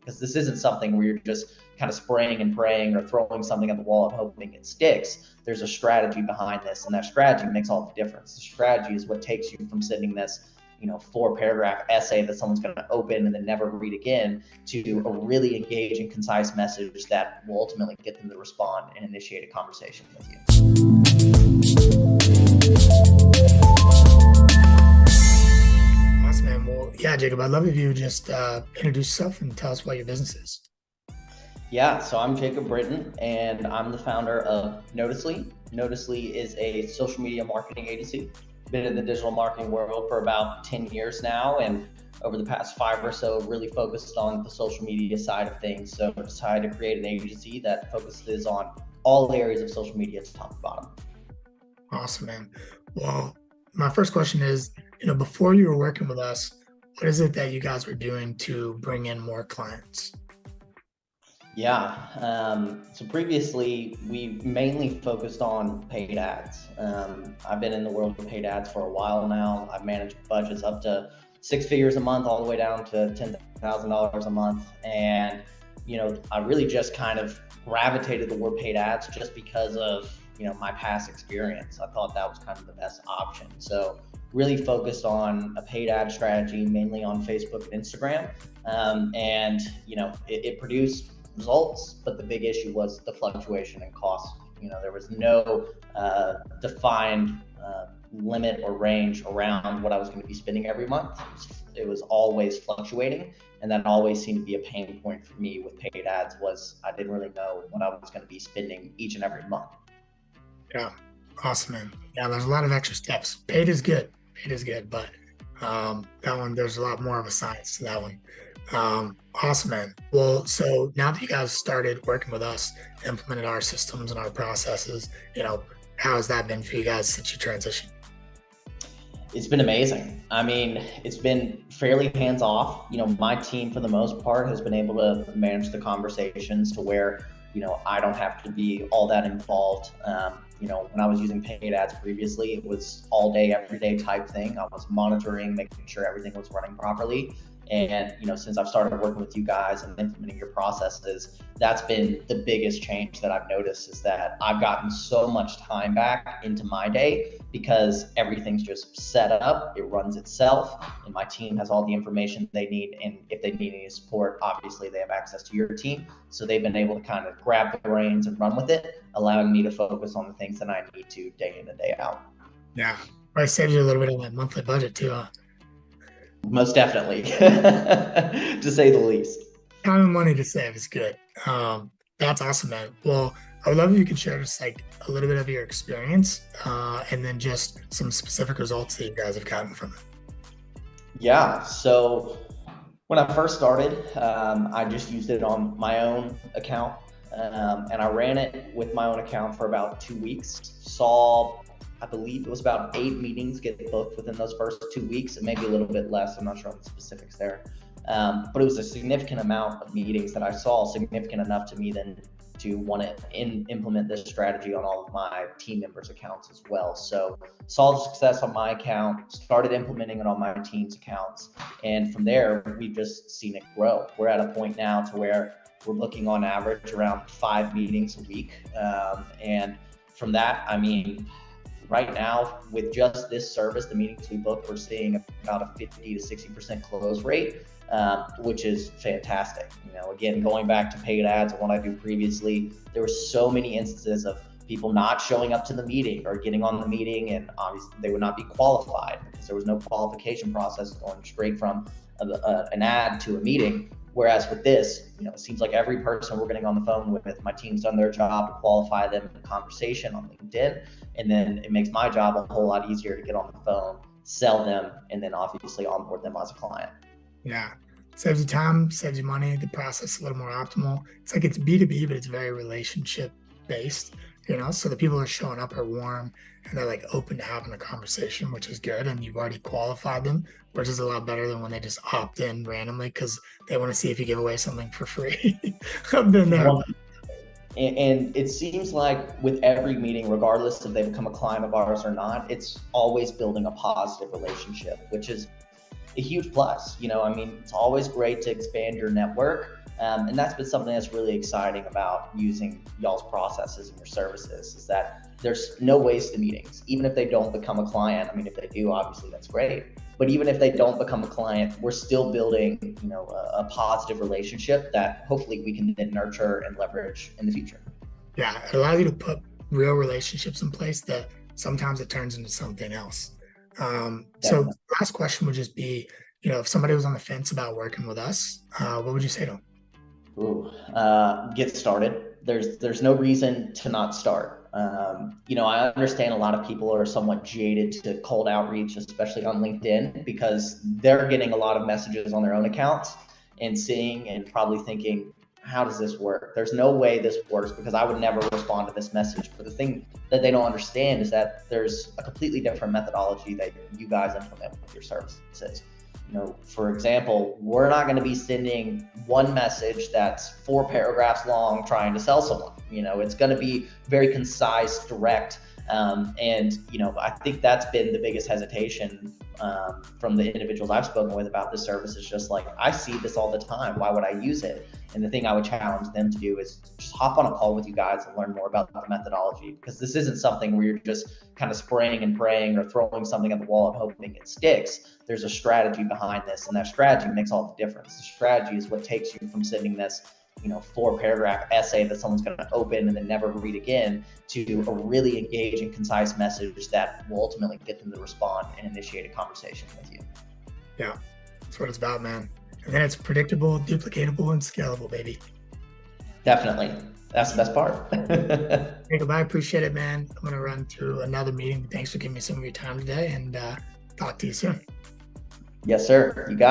because this isn't something where you're just kind of spraying and praying or throwing something at the wall and hoping it sticks. There's a strategy behind this, and that strategy makes all the difference. The strategy is what takes you from sending this 4-paragraph essay that someone's going to open and then never read again to a really engaging, concise message that will ultimately get them to respond and initiate a conversation with you. Awesome, man. Well, yeah, Jacob, I'd love if you just introduce yourself and tell us what your business is. Yeah, so I'm Jacob Britton, and I'm the founder of Noticely. Noticely is a social media marketing agency. Been in the digital marketing world for about 10 years now, and over the past 5 or so really focused on the social media side of things. So I decided to create an agency that focuses on all areas of social media top to bottom. Awesome, man. Well, my first question is, before you were working with us, what is it that you guys were doing to bring in more clients? Yeah, so previously we mainly focused on paid ads. I've been in the world of paid ads for a while now. I've managed budgets up to 6 figures a month, all the way down to $10,000 a month. And, I really just kind of gravitated toward paid ads just because of, my past experience. I thought that was kind of the best option. So really focused on a paid ad strategy, mainly on Facebook and Instagram. And, it produced results, but the big issue was the fluctuation in cost. There was no defined limit or range around what I was going to be spending every month. It was always fluctuating, and that always seemed to be a pain point for me with paid ads. Was I didn't really know what I was going to be spending each and every month. Yeah, awesome, man. Yeah, there's a lot of extra steps. Paid is good, but that one, there's a lot more of a science to that one. Awesome, man. Well, so now that you guys started working with us, implemented our systems and our processes, how has that been for you guys since you transitioned? It's been amazing. I mean, it's been fairly hands off. My team for the most part has been able to manage the conversations to where, I don't have to be all that involved. When I was using paid ads previously, it was all day, every day type thing. I was monitoring, making sure everything was running properly. And, since I've started working with you guys and implementing your processes, that's been the biggest change that I've noticed, is that I've gotten so much time back into my day because everything's just set up, it runs itself, and my team has all the information they need. And if they need any support, obviously they have access to your team. So they've been able to kind of grab the reins and run with it, allowing me to focus on the things that I need to day in and day out. Yeah, probably saves you a little bit of that monthly budget too, huh? Most definitely, to say the least. Time and money to save is good. That's awesome, man. Well, I would love if you could share just like a little bit of your experience and then just some specific results that you guys have gotten from it. Yeah, so when I first started, I just used it on my own account, and I ran it with my own account for about 2 weeks. I believe it was about 8 meetings get booked within those first 2 weeks, and maybe a little bit less. I'm not sure on the specifics there. But it was a significant amount of meetings that I saw, significant enough to me then to want to implement this strategy on all of my team members' accounts as well. So saw the success on my account, started implementing it on my team's accounts. And from there, we've just seen it grow. We're at a point now to where we're booking on average around 5 meetings a week. And from that, I mean, right now, with just this service, the meetings we book, we're seeing about a 50 to 60% close rate, which is fantastic. Again, going back to paid ads and what I do previously, there were so many instances of people not showing up to the meeting or getting on the meeting, and obviously they would not be qualified because there was no qualification process going straight from an ad to a meeting. Whereas with this, it seems like every person we're getting on the phone with, my team's done their job to qualify them in the conversation on LinkedIn. And then it makes my job a whole lot easier to get on the phone, sell them, and then obviously onboard them as a client. Yeah. Saves you time, saves you money, the process is a little more optimal. It's like it's B2B, but it's very relationship based, so the people who are showing up are warm and they're like open to having a conversation, which is good. And you've already qualified them, which is a lot better than when they just opt in randomly because they want to see if you give away something for free. I've been there. And it seems like with every meeting, regardless if they become a client of ours or not, it's always building a positive relationship, which is a huge plus. It's always great to expand your network, And that's been something that's really exciting about using y'all's processes and your services, is that there's no waste to meetings. Even if they don't become a client, I mean, if they do, obviously that's great. But even if they don't become a client, we're still building, a positive relationship that hopefully we can then nurture and leverage in the future. Yeah, it allows you to put real relationships in place that sometimes it turns into something else. So last question would just be, if somebody was on the fence about working with us, what would you say to them? Get started. There's no reason to not start. I understand a lot of people are somewhat jaded to cold outreach, especially on LinkedIn, because they're getting a lot of messages on their own accounts and seeing and probably thinking, how does this work? There's no way this works because I would never respond to this message. But the thing that they don't understand is that there's a completely different methodology that you guys implement with your services. For example, we're not going to be sending one message that's 4 paragraphs long trying to sell someone. It's going to be very concise, direct. I think that's been the biggest hesitation from the individuals I've spoken with about this service, is just like, I see this all the time. Why would I use it? And the thing I would challenge them to do is just hop on a call with you guys and learn more about the methodology, because this isn't something where you're just kind of spraying and praying or throwing something at the wall and hoping it sticks. There's a strategy behind this, and that strategy makes all the difference. The strategy is what takes you from sending this 4-paragraph essay that someone's going to open and then never read again, to a really engaging, concise message that will ultimately get them to respond and initiate a conversation with you. Yeah, that's what it's about, man. And then it's predictable, duplicatable, and scalable, baby. Definitely. That's the best part. Jacob, I appreciate it, man. I'm going to run through another meeting. Thanks for giving me some of your time today, and talk to you soon. Yes, sir. You got it.